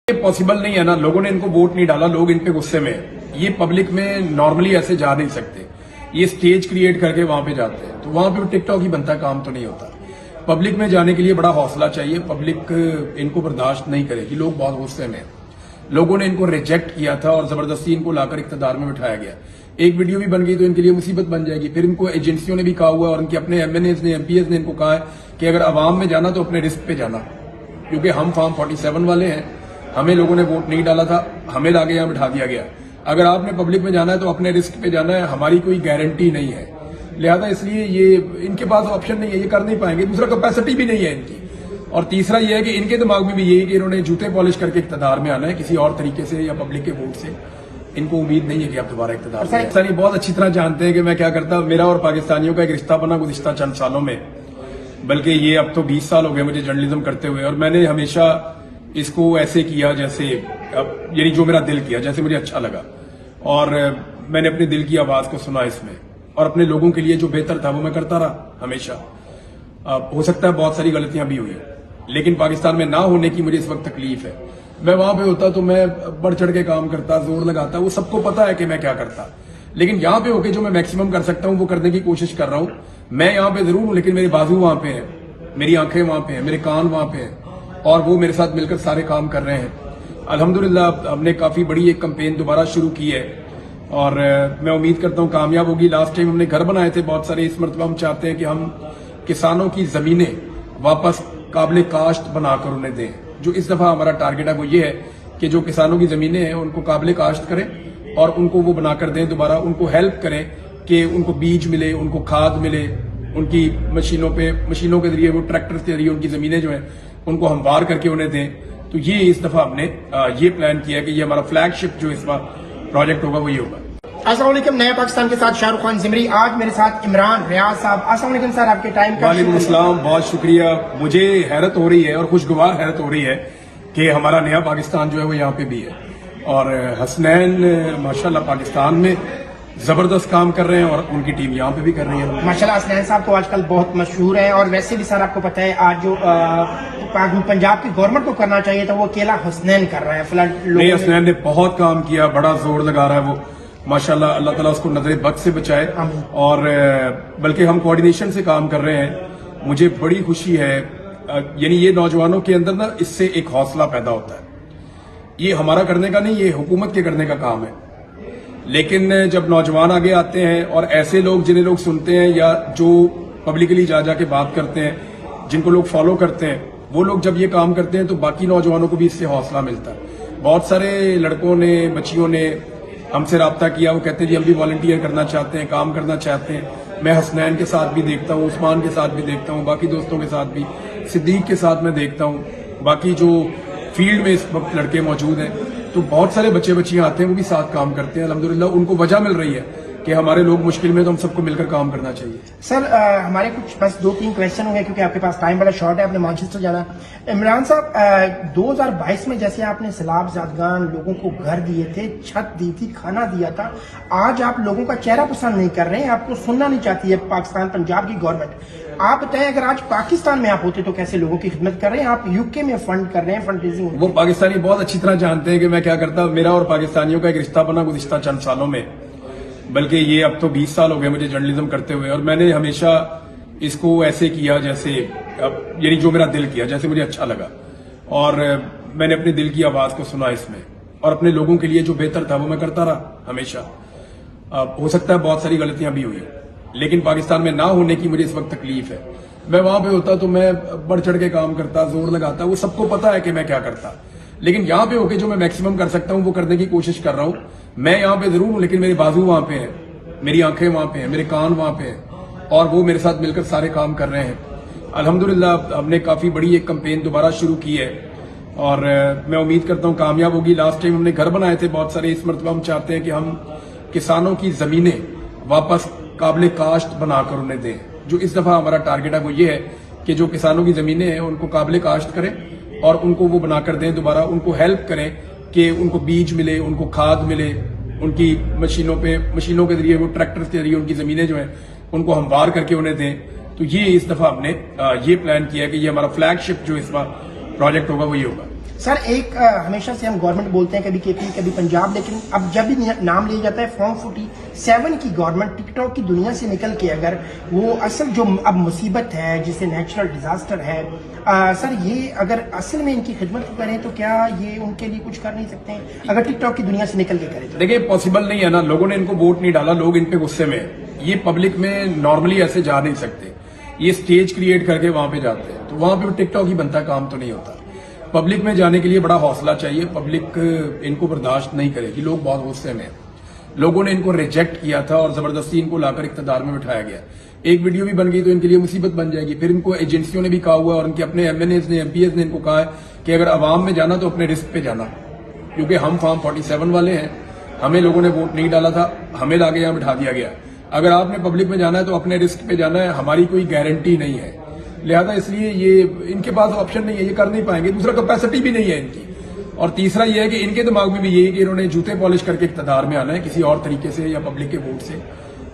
ये पॉसिबल नहीं है ना, लोगों ने इनको वोट नहीं डाला, लोग इन पे गुस्से में हैं। ये पब्लिक में नॉर्मली ऐसे जा नहीं सकते, ये स्टेज क्रिएट करके वहां पे जाते हैं, तो वहां पे टिकटॉक ही बनता है, काम तो नहीं होता। पब्लिक में जाने के लिए बड़ा हौसला चाहिए, पब्लिक इनको बर्दाश्त नहीं करेगी, लोग बहुत गुस्से में हैं। लोगों ने इनको रिजेक्ट किया था और जबरदस्ती इनको लाकर इख्तिदार में बिठाया गया। एक वीडियो भी बन गई तो इनके लिए मुसीबत बन जाएगी। फिर इनको एजेंसियों ने भी कहा हुआ और इनके अपने एमएनएस ने, एमपीएस ने इनको कहा है कि अगर अवाम में जाना तो अपने रिस्क पे जाना, क्योंकि हम फॉर्म 47 वाले हैं, हमें लोगों ने वोट नहीं डाला था, हमें लाके यहाँ बिठा दिया गया। अगर आपने पब्लिक में जाना है तो अपने रिस्क पे जाना है, हमारी कोई गारंटी नहीं है, लिहाजा इसलिए ये इनके पास ऑप्शन नहीं है, ये कर नहीं पाएंगे। दूसरा, कैपेसिटी भी नहीं है इनकी, और तीसरा ये है कि इनके दिमाग में भी यही कि इन्होंने जूते पॉलिश करके इख्तिदार में आना है किसी और तरीके से या पब्लिक के वोट से। इनको उम्मीद नहीं है कि आप दोबारा इख्तिदार में। पाकिस्तानी बहुत अच्छी तरह जानते हैं कि मैं क्या करता। मेरा और पाकिस्तानियों का एक रिश्ता बना गुज़िश्ता चंद सालों में, बल्कि ये अब तो 20 साल हो गए मुझे जर्नलिज्म करते हुए, और मैंने हमेशा इसको ऐसे किया जैसे यानी जो मेरा दिल किया, जैसे मुझे अच्छा लगा, और मैंने अपने दिल की आवाज को सुना इसमें, और अपने लोगों के लिए जो बेहतर था वो मैं करता रहा हमेशा। हो सकता है बहुत सारी गलतियां भी हुई, लेकिन पाकिस्तान में ना होने की मुझे इस वक्त तकलीफ है। मैं वहां पे होता तो मैं बढ़ चढ़ के काम करता, जोर लगाता, वो सबको पता है कि मैं क्या करता, लेकिन यहाँ पे होके जो मैं मैक्सिमम कर सकता हूँ वो करने की कोशिश कर रहा हूँ। मैं यहाँ पे जरूर हूँ, लेकिन मेरे बाजू वहां पे हैं, मेरी आंखें वहां पे हैं, मेरे कान वहां पे हैं, और वो मेरे साथ मिलकर सारे काम कर रहे हैं। अल्हम्दुलिल्लाह हमने काफी बड़ी एक कैंपेन दोबारा शुरू की है, और मैं उम्मीद करता हूँ कामयाब होगी। लास्ट टाइम हमने घर बनाए थे बहुत सारे, इस मरतबा हम चाहते हैं कि हम किसानों की जमीनें वापस काबिल काश्त बनाकर उन्हें दें। जो इस दफा हमारा टारगेट है वो ये है कि जो किसानों की जमीनें हैं उनको काबिल काश्त करें और उनको वो बनाकर दें दोबारा, उनको हेल्प करें कि उनको बीज मिले, उनको खाद मिले, उनकी मशीनों के जरिए, वो ट्रैक्टर के जरिए उनकी जमीनें जो हैं उनको हमवार करके उन्हें दें। तो ये इस दफा हमने ये प्लान किया कि ये हमारा फ्लैगशिप जो इस बार प्रोजेक्ट होगा वो ये होगा। अस्सलाम वालेकुम, नया पाकिस्तान के साथ शाहरुख खान जिमरी। आज मेरे साथ इमरान रियाज साहब। अस्सलाम वालेकुम सर, आपके टाइम का वालेकुम अस्सलाम, बहुत शुक्रिया। मुझे हैरत हो रही है और खुशगवार हैरत हो रही है कि हमारा नया पाकिस्तान जो है वो यहाँ पे भी है, और हसनैन माशाल्लाह पाकिस्तान में जबरदस्त काम कर रहे हैं और उनकी टीम यहाँ पे भी कर रही है माशाल्लाह। हसनैन साहब तो आजकल बहुत मशहूर है, और वैसे भी सर आपको पता है आज जो पंजाब की गवर्नमेंट को करना चाहिए था वो अकेला हसनैन कर रहा है फिलहाल। नहीं, हसनैन ने बहुत काम किया, बड़ा जोर लगा रहा है वो माशाल्लाह। अल्लाह ताला उसको नजर बद से बचाए, और बल्कि हम कोऑर्डिनेशन से काम कर रहे हैं। मुझे बड़ी खुशी है, यानी ये नौजवानों के अंदर ना इससे एक हौसला पैदा होता है। ये हमारा करने का नहीं, ये हुकूमत के करने का काम है, लेकिन जब नौजवान आगे आते हैं और ऐसे लोग जिन्हें लोग सुनते हैं या जो पब्लिकली जा जाके बात करते हैं, जिनको लोग फॉलो करते हैं, वो लोग जब ये काम करते हैं तो बाकी नौजवानों को भी इससे हौसला मिलता है। बहुत सारे लड़कों ने, बच्चियों ने हमसे राब्ता किया, वो कहते हैं जी हम भी वॉलंटियर करना चाहते हैं, काम करना चाहते हैं। मैं हसनैन के साथ भी देखता हूँ, उस्मान के साथ भी देखता हूँ, बाकी दोस्तों के साथ भी, सिद्दीक के साथ मैं देखता हूँ, बाकी जो फील्ड में इस वक्त लड़के मौजूद हैं, तो बहुत सारे बच्चे बच्चियां आते हैं, वो भी साथ काम करते हैं। अल्हम्दुलिल्लाह उनको वजह मिल रही है कि हमारे लोग मुश्किल में, तो हम सबको मिलकर काम करना चाहिए। सर हमारे कुछ बस 2-3 क्वेश्चन होंगे क्योंकि आपके पास टाइम बड़ा शॉर्ट है, आपने मैनचेस्टर जाना। इमरान साहब 2022 में जैसे आपने सैलाब ज़ादगान लोगों को घर दिए थे, छत दी थी, खाना दिया था, आज आप लोगों का चेहरा पसंद नहीं कर रहे हैं, आपको सुनना नहीं चाहती है पाकिस्तान पंजाब की गवर्नमेंट। आप बताएं अगर आज पाकिस्तान में आप होते तो कैसे लोगों की खिदमत कर रहे हैं? आप यूके में फंड कर रहे हैं, फंड रेजिंग। वो पाकिस्तानी बहुत अच्छी तरह जानते हैं कि मैं क्या करता। मेरा और पाकिस्तानियों का एक रिश्ता बना गुज़िश्ता चंद सालों में, बल्कि ये अब तो 20 साल हो गए मुझे जर्नलिज्म करते हुए, और मैंने हमेशा इसको ऐसे किया जैसे यानी जो मेरा दिल किया, जैसे मुझे अच्छा लगा, और मैंने अपने दिल की आवाज को सुना इसमें, और अपने लोगों के लिए जो बेहतर था वो मैं करता रहा हमेशा। हो सकता है बहुत सारी गलतियां भी हुई, लेकिन पाकिस्तान में ना होने की मुझे इस वक्त तकलीफ है। मैं वहां पे होता तो मैं बढ़ चढ़ के काम करता, जोर लगाता, वो सबको पता है कि मैं क्या करता, लेकिन यहाँ पे होके जो मैं मैक्सिमम कर सकता हूँ वो करने की कोशिश कर रहा हूँ। मैं यहाँ पे जरूर हूँ, लेकिन मेरे बाजू वहां पे हैं, मेरी आंखें वहां पे हैं, मेरे कान वहां पे हैं, और वो मेरे साथ मिलकर सारे काम कर रहे हैं। अल्हम्दुलिल्लाह हमने काफी बड़ी एक कैंपेन दोबारा शुरू की है, और मैं उम्मीद करता हूँ कामयाब होगी। लास्ट टाइम हमने घर बनाए थे बहुत सारे, इस मरतबा हम चाहते हैं कि हम किसानों की जमीनें वापस काबिल काश्त बनाकर उन्हें दें। जो इस दफा हमारा टारगेट है वो ये है कि जो किसानों की जमीनें हैं उनको काबिल काश्त करें और उनको वो बनाकर दें दोबारा, उनको हेल्प करें कि उनको बीज मिले, उनको खाद मिले, उनकी मशीनों के जरिए, वो ट्रैक्टर के जरिए उनकी जमीनें जो हैं उनको हमवार करके उन्हें दें। तो ये इस दफा हमने ये प्लान किया कि ये हमारा फ्लैगशिप जो इस बार प्रोजेक्ट होगा वो ये होगा। सर एक हमेशा से हम गवर्नमेंट बोलते हैं, कभी केपी कभी पंजाब, लेकिन अब जब भी नाम लिया जाता है फॉर्म 47 की गवर्नमेंट टिकटॉक की दुनिया से निकल के अगर वो असल जो अब मुसीबत है जिसे नेचुरल डिजास्टर है, सर ये अगर असल में इनकी खिदमत करें तो क्या ये उनके लिए कुछ कर नहीं सकते हैं अगर टिकटॉक की दुनिया से निकल के करें तो? देखिए पॉसिबल नहीं है ना, लोगों ने इनको वोट नहीं डाला, लोग इन पे गुस्से में हैं। ये पब्लिक में नॉर्मली ऐसे जा नहीं सकते, ये स्टेज क्रिएट करके वहां पे जाते हैं, तो वहां पे टिकटॉक ही बनता, काम तो नहीं होता। पब्लिक में जाने के लिए बड़ा हौसला चाहिए, पब्लिक इनको बर्दाश्त नहीं करेगी, लोग बहुत गुस्से में हैं। लोगों ने इनको रिजेक्ट किया था और जबरदस्ती इनको लाकर इख्तिदार में बिठाया गया। एक वीडियो भी बन गई तो इनके लिए मुसीबत बन जाएगी। फिर इनको एजेंसियों ने भी कहा हुआ है और इनके अपने एमएनएस ने, एमपीएस ने इनको कहा है कि अगर अवाम में जाना तो अपने रिस्क पे जाना, क्योंकि हम फॉर्म 47 वाले हैं, हमें लोगों ने वोट नहीं डाला था, हमें लाके यहां बिठा दिया गया। अगर आपने पब्लिक में जाना है तो अपने रिस्क पे जाना है, हमारी कोई गारंटी नहीं है, लिहाजा इसलिए ये इनके पास ऑप्शन नहीं है, ये कर नहीं पाएंगे। दूसरा कैपेसिटी भी नहीं है इनकी, और तीसरा ये है कि इनके दिमाग में भी यही है कि इन्होंने जूते पॉलिश करके इख्तिदार में आना है किसी और तरीके से या पब्लिक के वोट से।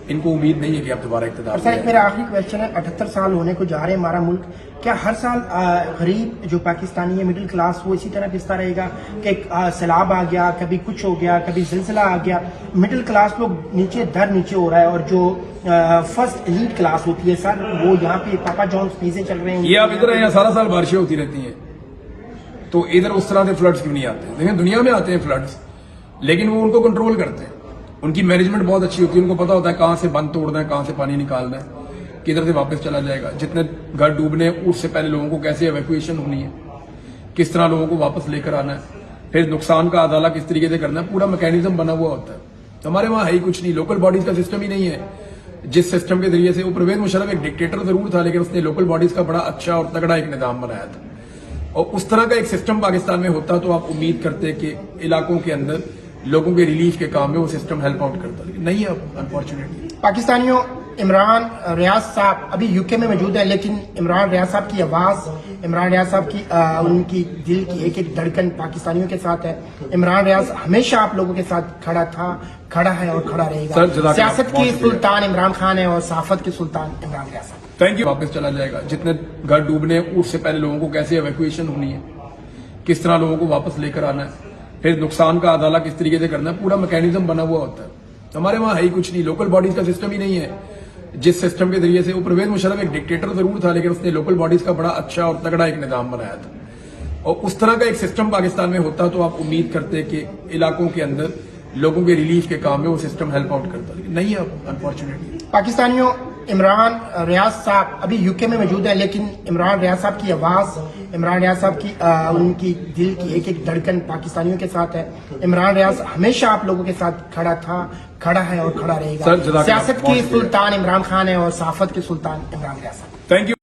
इनको उम्मीद नहीं है कि आप दोबारा इख्तिदार सर एक मेरा आखिरी क्वेश्चन है, 78 साल होने को जा रहे हैं हमारा मुल्क, क्या हर साल गरीब जो पाकिस्तानी है मिडिल क्लास वो इसी तरह पिसता रहेगा कि सैलाब आ गया, कभी कुछ हो गया, कभी जिलजिला आ गया, मिडिल क्लास लोग नीचे नीचे हो रहा है, और जो फर्स्ट एलीट क्लास होती है सर वो यहाँ पे पापा जॉन्स चीजें चल रहे हैं। ये आप इधर यहाँ सारा साल बारिशें होती रहती हैं, तो इधर उस तरह से फ्लड्स क्यों नहीं आते? देखिए दुनिया में आते हैं फ्लड्स, लेकिन वो उनको कंट्रोल करते हैं, उनकी मैनेजमेंट बहुत अच्छी होती है, उनको पता होता है कहां से बंद तोड़ना है, कहां से पानी निकालना है, किधर से वापस चला जाएगा, जितने घर डूबने उससे पहले लोगों को कैसे एवैक्यूएशन होनी है, किस तरह लोगों को वापस लेकर आना है, फिर नुकसान का अदाला किस तरीके से करना है, पूरा मैकेनिज्म बना हुआ होता है। तो हमारे वहां है ही कुछ नहीं, लोकल बॉडीज का सिस्टम ही नहीं है, जिस सिस्टम के जरिए से वो परवेज मुशर्रफ एक डिक्टेटर जरूर था, लेकिन उसने लोकल बॉडीज का बड़ा अच्छा और तगड़ा एक निजाम बनाया था, और उस तरह का एक सिस्टम पाकिस्तान में होता तो आप उम्मीद करते कि इलाकों के अंदर लोगों के रिलीफ के काम में वो सिस्टम हेल्प आउट करता, लेकिन नहीं है अनफॉर्चुनेटली। पाकिस्तानियों, इमरान रियाज साहब अभी यूके में मौजूद है, लेकिन इमरान रियाज साहब की आवाज, इमरान रियाज साहब की उनकी दिल की एक एक धड़कन पाकिस्तानियों के साथ है। इमरान रियाज हमेशा आप लोगों के साथ खड़ा था, खड़ा है और खड़ा रहेगा। सियासत के सुल्तान इमरान खान है और सहाफत के सुल्तान इमरान रियाज साहब। Thank you. वापस चला जाएगा, जितने घर डूबने उससे पहले लोगों को कैसे एवैक्यूएशन होनी है, किस तरह लोगों को वापस लेकर आना है, फिर नुकसान का अदाला किस तरीके से करना है, पूरा मैकेनिज्म बना हुआ होता है। तो हमारे वहां है ही कुछ नहीं, लोकल बॉडीज का सिस्टम ही नहीं है, जिस सिस्टम के जरिए से वो परवेज मुशर्रफ एक डिक्टेटर जरूर था, लेकिन उसने लोकल बॉडीज का बड़ा अच्छा और तगड़ा एक निजाम बनाया था, और उस तरह का एक सिस्टम पाकिस्तान में होता तो आप उम्मीद करते कि इलाकों के अंदर लोगों के रिलीफ के काम में वो सिस्टम हेल्प आउट करता, लेकिन नहीं है अनफॉर्चुनेटली। पाकिस्तानियों, इमरान रियाज साहब अभी यूके में मौजूद है, लेकिन इमरान रियाज साहब की आवाज, इमरान रियाज साहब की उनकी दिल की एक एक धड़कन पाकिस्तानियों के साथ है। इमरान रियाज हमेशा आप लोगों के साथ खड़ा था, खड़ा है और खड़ा रहेगा। सियासत के सुल्तान इमरान खान है और सहाफत के सुल्तान इमरान रियाज साहब। Thank you.